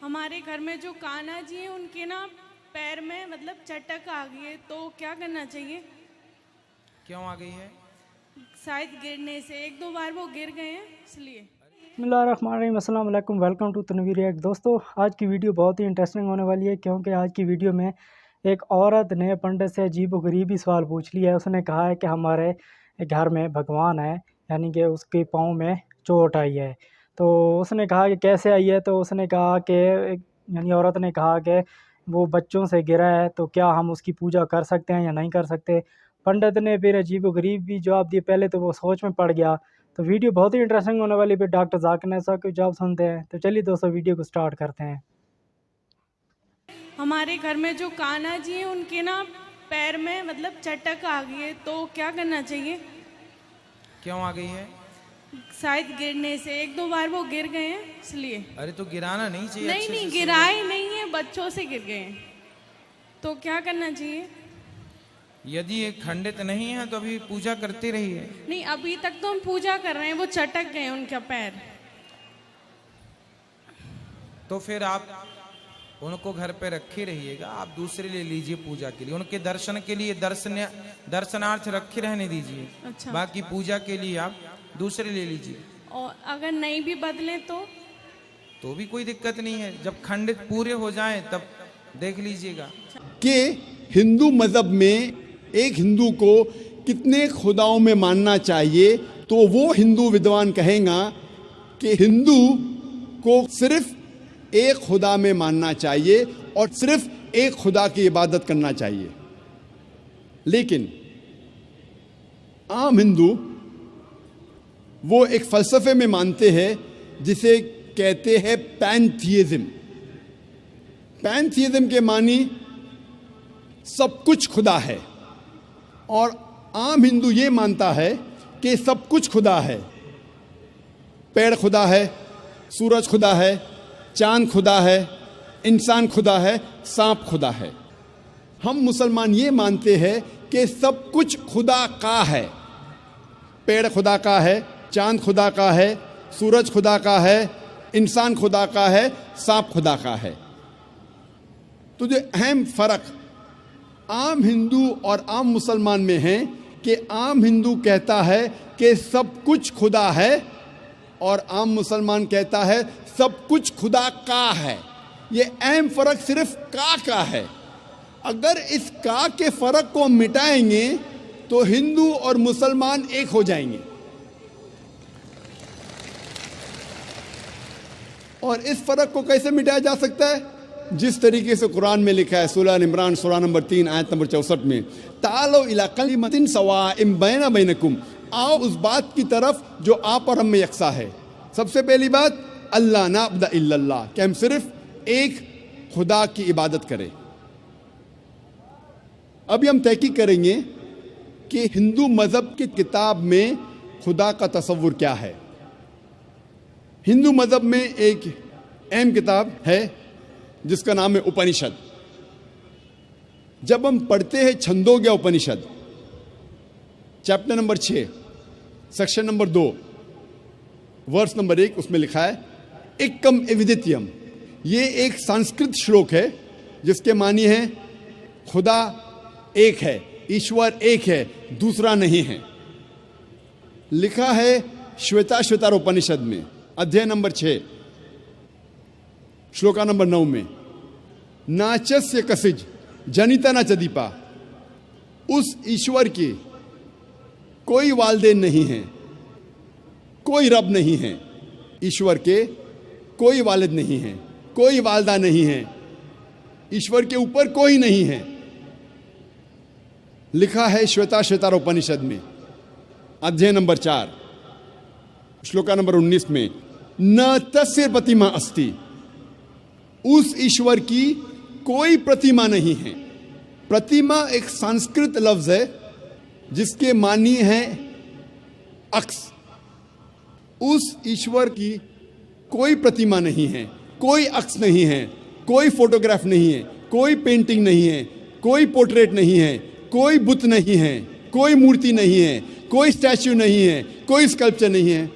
हमारे घर में जो कान्हा जी हैं उनके ना पैर में मतलब चटक आ गई है, तो क्या करना चाहिए? क्यों आ गई है? शायद गिरने से, एक दो बार वो गिर गए हैं इसलिए। बिस्मिल्लाहिर्रहमानिर्रहीम, अस्सलाम वालेकुम, वेलकम टू तनवीर रिएक्ट। दोस्तों, आज की वीडियो बहुत ही इंटरेस्टिंग होने वाली है क्योंकि आज की वीडियो में एक औरत ने पंडित से अजीबोगरीबी सवाल पूछ लिया है। उसने कहा है कि हमारे घर में भगवान है, यानी कि उसके पाँव में चोट आई है। तो उसने कहा कि कैसे आई है, तो उसने कहा कि यानी औरत ने कहा कि वो बच्चों से गिरा है, तो क्या हम उसकी पूजा कर सकते हैं या नहीं कर सकते। पंडित ने फिर अजीबोगरीब भी जवाब दिए। पहले तो वो सोच में पड़ गया। तो वीडियो बहुत ही इंटरेस्टिंग होने वाली है। डॉक्टर जाकिर नायक साहब के जवाब सुनते हैं। तो चलिए दोस्तों, वीडियो को स्टार्ट करते हैं। हमारे घर में जो कान्हा जी हैं उनके ना पैर में मतलब चटक आ गई है, तो क्या करना चाहिए? क्यों आ गई है? शायद गिरने से, एक दो बार वो गिर गए हैं इसलिए। अरे तो गिराना नहीं चाहिए। नहीं अच्छे नहीं, से गिराए नहीं है, बच्चों से गिर गए हैं। तो क्या करना चाहिए? यदि ये खंडित नहीं है तो अभी पूजा करते रहिए। नहीं, अभी तक तो हम पूजा कर रहे हैं, वो चटक गए उनका पैर। तो फिर आप उनको घर पे रखे रहिएगा, आप दूसरे ले लीजिए पूजा के लिए, उनके दर्शन के लिए दर्शनार्थ रखे रहने दीजिए। अच्छा। बाकी पूजा के लिए आप दूसरे ले लीजिए। और अगर नहीं भी बदले तो भी कोई दिक्कत नहीं है, जब खंडित पूरे हो जाएं तब देख लीजिएगा। कि हिंदू मजहब में एक हिंदू को कितने खुदाओं में मानना चाहिए, तो वो हिंदू विद्वान कहेगा कि हिंदू को सिर्फ एक खुदा में मानना चाहिए और सिर्फ एक खुदा की इबादत करना चाहिए। लेकिन आम हिंदू वो एक फलसफे में मानते हैं जिसे कहते हैं पैंथियज्म। पैंथियज्म के मानी सब कुछ खुदा है, और आम हिंदू ये मानता है कि सब कुछ खुदा है। पेड़ खुदा है, सूरज खुदा है, चांद खुदा है, इंसान खुदा है, सांप खुदा है। हम मुसलमान ये मानते हैं कि सब कुछ खुदा का है। पेड़ खुदा का है, चांद खुदा का है, सूरज खुदा का है, इंसान खुदा का है, सांप खुदा का है। तो जो अहम फर्क आम हिंदू और आम मुसलमान में है कि आम हिंदू कहता है कि सब कुछ खुदा है और आम मुसलमान कहता है सब कुछ खुदा का है। ये अहम फर्क सिर्फ का है। अगर इस का के फर्क को मिटाएंगे तो हिंदू और मुसलमान एक हो जाएंगे। और इस फर्क को कैसे मिटाया जा सकता है? जिस तरीके से कुरान में लिखा है, सूरह इमरान सूरह नंबर 3 आयत नंबर 64 में, तालो इला कलिमतिन सवाइम बैना बैनकुम, आओ उस बात की तरफ जो आप और हम में यकसा है। सबसे पहली बात, अल्लाह नाबुद इल्लल्लाह, कि हम सिर्फ एक खुदा की इबादत करें। अभी हम तहकीक करेंगे कि हिंदू मजहब की किताब में खुदा का तस्वुर क्या है। हिंदू मजहब में एक अहम किताब है जिसका नाम है उपनिषद। जब हम पढ़ते हैं Chandogya Upanishad, chapter number 6, section number 2, verse number 1, उसमें लिखा है एकम एविदित्यम। ये एक संस्कृत श्लोक है जिसके मानी है खुदा एक है, ईश्वर एक है, दूसरा नहीं है। लिखा है श्वेताश्वतर उपनिषद में, अध्याय नंबर 6, श्लोका नंबर 9 में, नाचस्य कसिज जनिता न चदीपा। उस ईश्वर की कोई वालदेन नहीं है, कोई रब नहीं है। ईश्वर के कोई वालिद नहीं है, कोई वालदा नहीं है, ईश्वर के ऊपर कोई नहीं है। लिखा है श्वेताश्वतर उपनिषद में, अध्याय नंबर 4, श्लोका नंबर 19 में, न तस्य प्रतिमा अस्ति। उस ईश्वर की कोई प्रतिमा नहीं है। प्रतिमा एक संस्कृत लफ्ज है जिसके मानी है अक्स। उस ईश्वर की कोई प्रतिमा नहीं है, कोई अक्स नहीं है, कोई फोटोग्राफ नहीं है, कोई पेंटिंग नहीं है, कोई पोर्ट्रेट नहीं है, कोई बुत नहीं है, कोई मूर्ति नहीं है, कोई स्टैच्यू नहीं है, कोई स्कल्पचर नहीं है।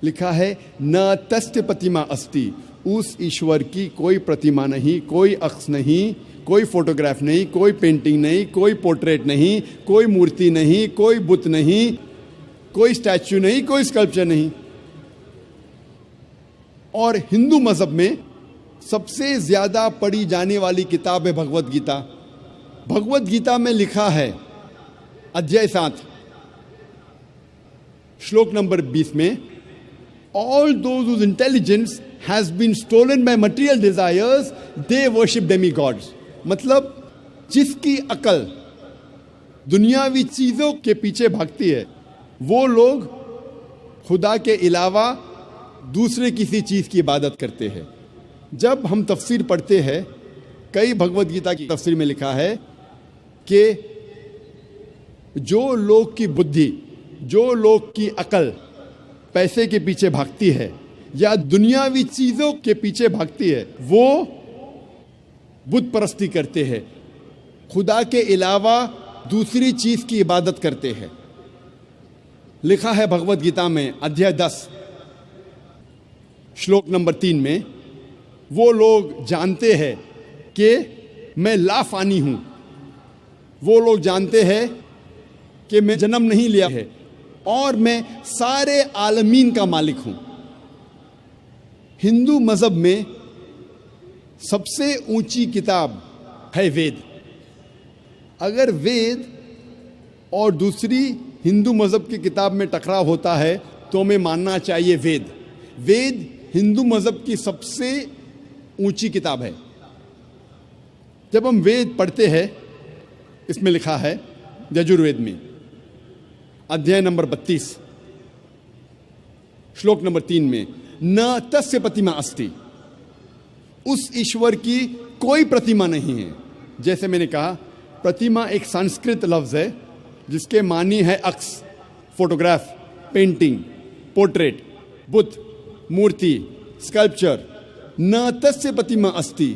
लिखा है न तस्य प्रतिमा अस्ति, उस ईश्वर की कोई प्रतिमा नहीं, कोई अक्ष नहीं, कोई फोटोग्राफ नहीं, कोई पेंटिंग नहीं, कोई पोर्ट्रेट नहीं, कोई मूर्ति नहीं, कोई बुत नहीं, कोई स्टैच्यू नहीं, कोई स्कल्पचर नहीं। और हिंदू मजहब में सबसे ज्यादा पढ़ी जाने वाली किताब है भगवत गीता। भगवत गीता में लिखा है अध्याय 7 श्लोक नंबर 20 में, all those whose intelligence has been stolen by material desires, they worship demigods। मतलब जिसकी अकल दुनियावी चीजों के पीछे भागती है वो लोग खुदा के अलावा दूसरे किसी चीज की इबादत करते हैं। जब हम तफसीर पढ़ते हैं, कई भगवत गीता की तफसीर में लिखा है कि जो लोग की बुद्धि, जो लोग की अकल पैसे के पीछे भागती है या दुनियावी चीजों के पीछे भागती है, वो बुत परस्ती करते हैं, खुदा के अलावा दूसरी चीज की इबादत करते हैं। लिखा है भगवत गीता में अध्याय 10 श्लोक नंबर 3 में, वो लोग जानते हैं कि मैं लाफानी हूं, वो लोग जानते हैं कि मैं जन्म नहीं लिया है और मैं सारे आलमीन का मालिक हूं। हिंदू मजहब में सबसे ऊंची किताब है वेद। अगर वेद और दूसरी हिंदू मजहब की किताब में टकराव होता है तो हमें मानना चाहिए वेद। वेद हिंदू मजहब की सबसे ऊंची किताब है। जब हम वेद पढ़ते हैं, इसमें लिखा है यजुर्वेद में अध्याय नंबर 32 श्लोक नंबर 3 में, न तस्य प्रतिमा अस्ति, उस ईश्वर की कोई प्रतिमा नहीं है। जैसे मैंने कहा, प्रतिमा एक संस्कृत लफ्ज है जिसके मानी है अक्ष, फोटोग्राफ, पेंटिंग, पोर्ट्रेट, बुत, मूर्ति, स्कल्पचर। न तस्य प्रतिमा अस्ति,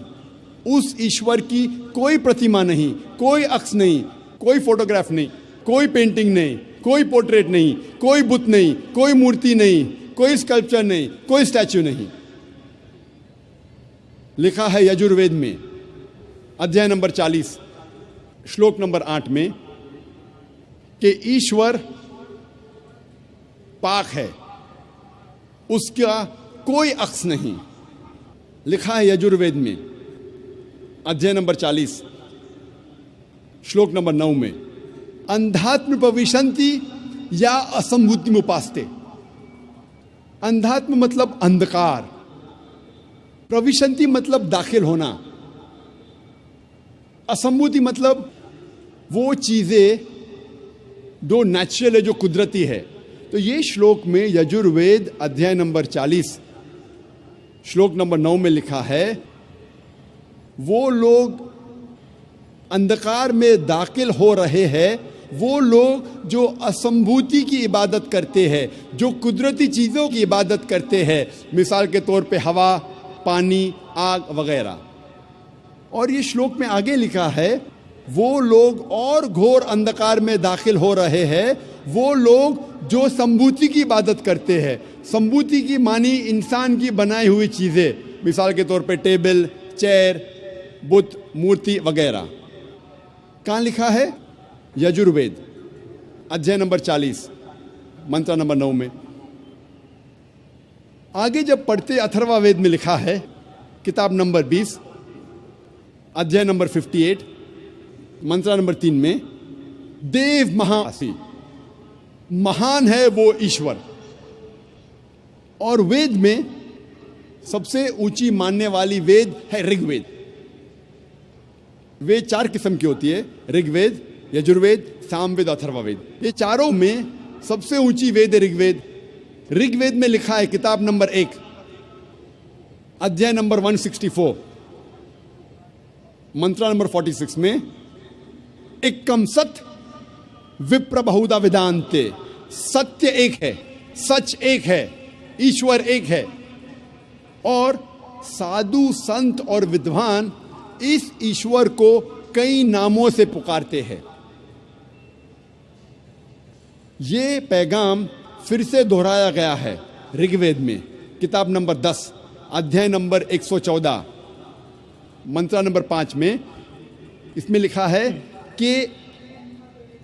उस ईश्वर की कोई प्रतिमा नहीं, कोई अक्ष नहीं, कोई फोटोग्राफ नहीं, कोई पेंटिंग नहीं, कोई पोर्ट्रेट नहीं, कोई बुत नहीं, कोई मूर्ति नहीं, कोई स्कल्पचर नहीं, कोई स्टैच्यू नहीं। लिखा है यजुर्वेद में अध्याय नंबर 40 श्लोक नंबर 8 में कि ईश्वर पाक है, उसका कोई अक्ष नहीं। लिखा है यजुर्वेद में अध्याय नंबर 40 श्लोक नंबर 9 में, अंधात्म प्रविशन्ति या असंभूति मुपास्ते। अंधात्म मतलब अंधकार, प्रविशन्ति मतलब दाखिल होना, असंभूति मतलब वो चीजें जो नेचुरल है, जो कुदरती है। तो ये श्लोक में यजुर्वेद अध्याय नंबर 40 श्लोक नंबर 9 में लिखा है, वो लोग अंधकार में दाखिल हो रहे हैं, वो लोग जो असंभूति की इबादत करते हैं, जो कुदरती चीज़ों की इबादत करते हैं, मिसाल के तौर पे हवा, पानी, आग वगैरह। और ये श्लोक में आगे लिखा है, वो लोग और घोर अंधकार में दाखिल हो रहे हैं, वो लोग जो संभूति की इबादत करते हैं। संभूति की मानी इंसान की बनाई हुई चीज़ें, मिसाल के तौर पे टेबल, चेयर, बुत, मूर्ति वगैरह। कहाँ लिखा है? यजुर्वेद अध्याय नंबर 40 मंत्र नंबर 9 में। आगे जब पढ़ते अथर्ववेद में लिखा है किताब नंबर 20 अध्याय नंबर 58 मंत्र नंबर 3 में, देव महासी, महान है वो ईश्वर। और वेद में सबसे ऊंची मानने वाली वेद है ऋग्वेद। वेद 4 किस्म की होती है, ऋग्वेद, यजुर्वेद, सामवेद, अथर्ववेद। ये चारों में सबसे ऊंची वेद है ऋग्वेद। ऋग्वेद में लिखा है किताब नंबर 1 अध्याय नंबर 164 मंत्र नंबर 46 में, एकम सत्य विप्र बहुधा वेदांते, सत्य एक है, सच एक है, ईश्वर एक है। और साधु संत और विद्वान इस ईश्वर को कई नामों से पुकारते हैं। ये पैगाम फिर से दोहराया गया है ऋग्वेद में किताब नंबर 10 अध्याय नंबर 114 मंत्र नंबर 5 में इसमें लिखा है कि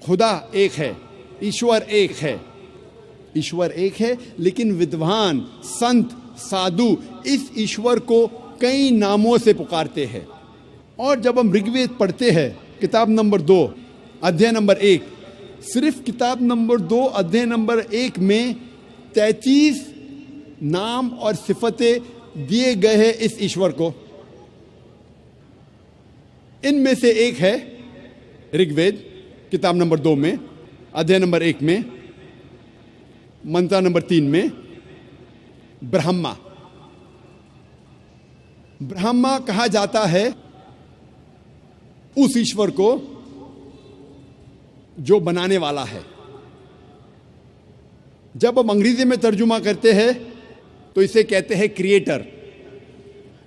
खुदा एक है, ईश्वर एक है। ईश्वर एक है, लेकिन विद्वान संत साधु इस ईश्वर को कई नामों से पुकारते हैं। और जब हम ऋग्वेद पढ़ते हैं किताब नंबर 2 अध्याय नंबर 1, सिर्फ किताब नंबर 2 अध्याय नंबर 1 में 33 नाम और सिफतें दिए गए हैं इस ईश्वर को। इनमें से एक है ऋग्वेद किताब नंबर 2 में अध्याय नंबर 1 में मंत्र नंबर 3 में ब्रह्मा। ब्रह्मा कहा जाता है उस ईश्वर को जो बनाने वाला है। जब हम अंग्रेजी में तर्जुमा करते हैं तो इसे कहते हैं क्रिएटर।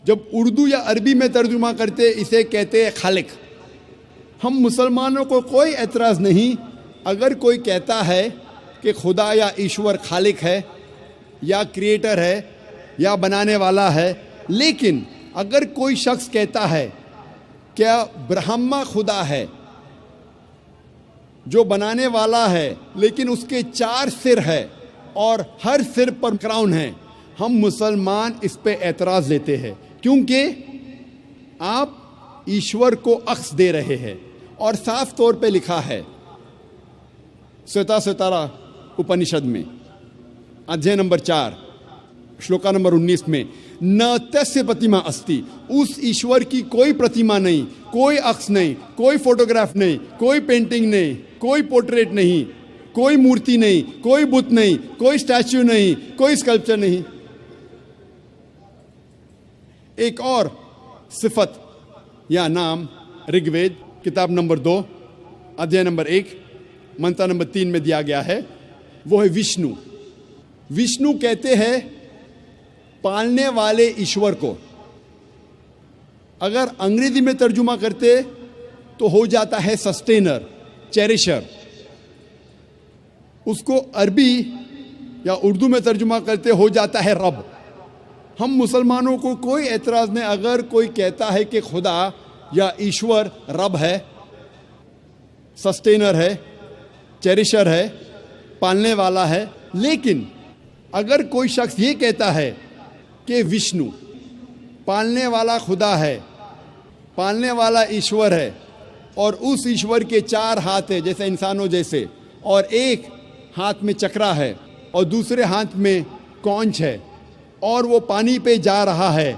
जब उर्दू या अरबी में तर्जुमा करते इसे कहते हैं खालिक। हम मुसलमानों को कोई एतराज़ नहीं अगर कोई कहता है कि खुदा या ईश्वर खालिक है या क्रिएटर है या बनाने वाला है, लेकिन अगर कोई शख्स कहता है क्या ब्रह्मा खुदा है जो बनाने वाला है, लेकिन उसके 4 सिर है और हर सिर पर क्राउन है, हम मुसलमान इस पे एतराज़ देते हैं, क्योंकि आप ईश्वर को अक्स दे रहे हैं। और साफ तौर पे लिखा है श्वेता उपनिषद में अध्याय नंबर 4 श्लोका नंबर 19 में, न तस्य प्रतिमा अस्ति, उस ईश्वर की कोई प्रतिमा नहीं, कोई अक्स नहीं, कोई फोटोग्राफ नहीं, कोई पेंटिंग नहीं, कोई पोर्ट्रेट नहीं, कोई मूर्ति नहीं, कोई बुत नहीं, कोई स्टैच्यू नहीं, कोई स्कल्पचर नहीं। एक और सिफत या नाम ऋग्वेद किताब नंबर 2 अध्याय नंबर 1 मंत्र नंबर 3 में दिया गया है, वो है विष्णु। विष्णु कहते हैं पालने वाले ईश्वर को। अगर अंग्रेजी में तर्जुमा करते तो हो जाता है सस्टेनर, चेरिशर। उसको अरबी या उर्दू में तर्जुमा करते हो जाता है रब। हम मुसलमानों को कोई एतराज़ नहीं अगर कोई कहता है कि खुदा या ईश्वर रब है, सस्टेनर है, चेरिशर है, पालने वाला है। लेकिन अगर कोई शख्स ये कहता है कि विष्णु पालने वाला खुदा है, पालने वाला ईश्वर है, और उस ईश्वर के 4 हाथ है जैसे इंसानों जैसे, और एक हाथ में चक्रा है और दूसरे हाथ में कौंच है, और वो पानी पे जा रहा है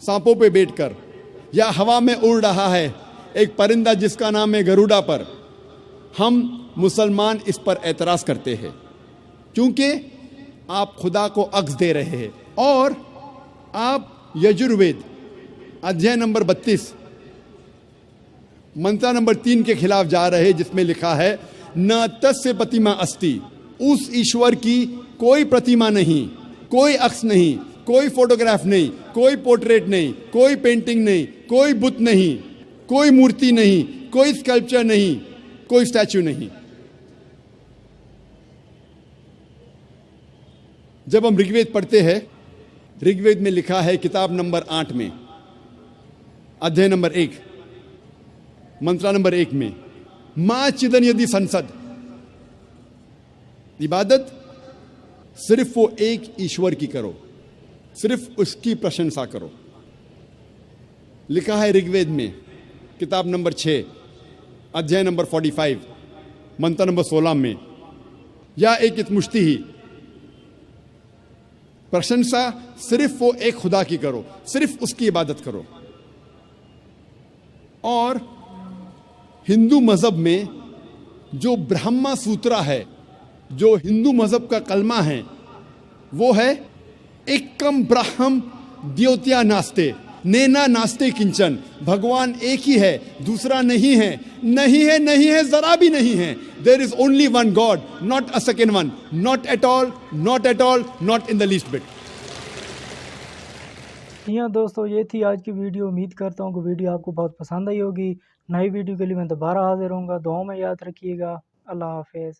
सांपों पे बैठकर, या हवा में उड़ रहा है एक परिंदा जिसका नाम है गरुड़ा पर, हम मुसलमान इस पर एतराज़ करते हैं क्योंकि आप खुदा को अक्स दे रहे हैं। और आप यजुर्वेद अध्याय नंबर 32 मंत्र नंबर 3 के खिलाफ जा रहे हैं, जिसमें लिखा है न तस्य प्रतिमा अस्ति, उस ईश्वर की कोई प्रतिमा नहीं, कोई अक्स नहीं, कोई फोटोग्राफ नहीं, कोई पोर्ट्रेट नहीं, कोई पेंटिंग नहीं, कोई बुत नहीं, कोई मूर्ति नहीं, कोई स्कल्पचर नहीं, कोई स्टैच्यू नहीं। जब हम ऋग्वेद पढ़ते हैं, ऋग्वेद में लिखा है किताब नंबर 8 में अध्याय नंबर 1 मंत्र नंबर 1 में, मां चिदन यदि संसद, इबादत सिर्फ वो एक ईश्वर की करो, सिर्फ उसकी प्रशंसा करो। लिखा है ऋग्वेद में किताब नंबर 6 अध्याय नंबर 45 मंत्र नंबर 16 में, या एक मुश्ती ही, प्रशंसा सिर्फ वो एक खुदा की करो, सिर्फ उसकी इबादत करो। और हिंदू मजहब में जो ब्रह्मा सूत्रा है, जो हिंदू मजहब का कलमा है, वो है एकम ब्रह्म द्योत्या नास्ते, नेना नास्ते किंचन, भगवान एक ही है, दूसरा नहीं है, नहीं है, नहीं है, जरा भी नहीं है। There is only one God, not a second one, not at all, not at all, not in the least bit. यहाँ दोस्तों ये थी आज की वीडियो। उम्मीद करता हूँ कि वीडियो आपको बहुत पसंद आई होगी। नई वीडियो के लिए मैं दोबारा हाजिर होऊंगा। दुआओं में याद रखिएगा। अल्लाह हाफिज़।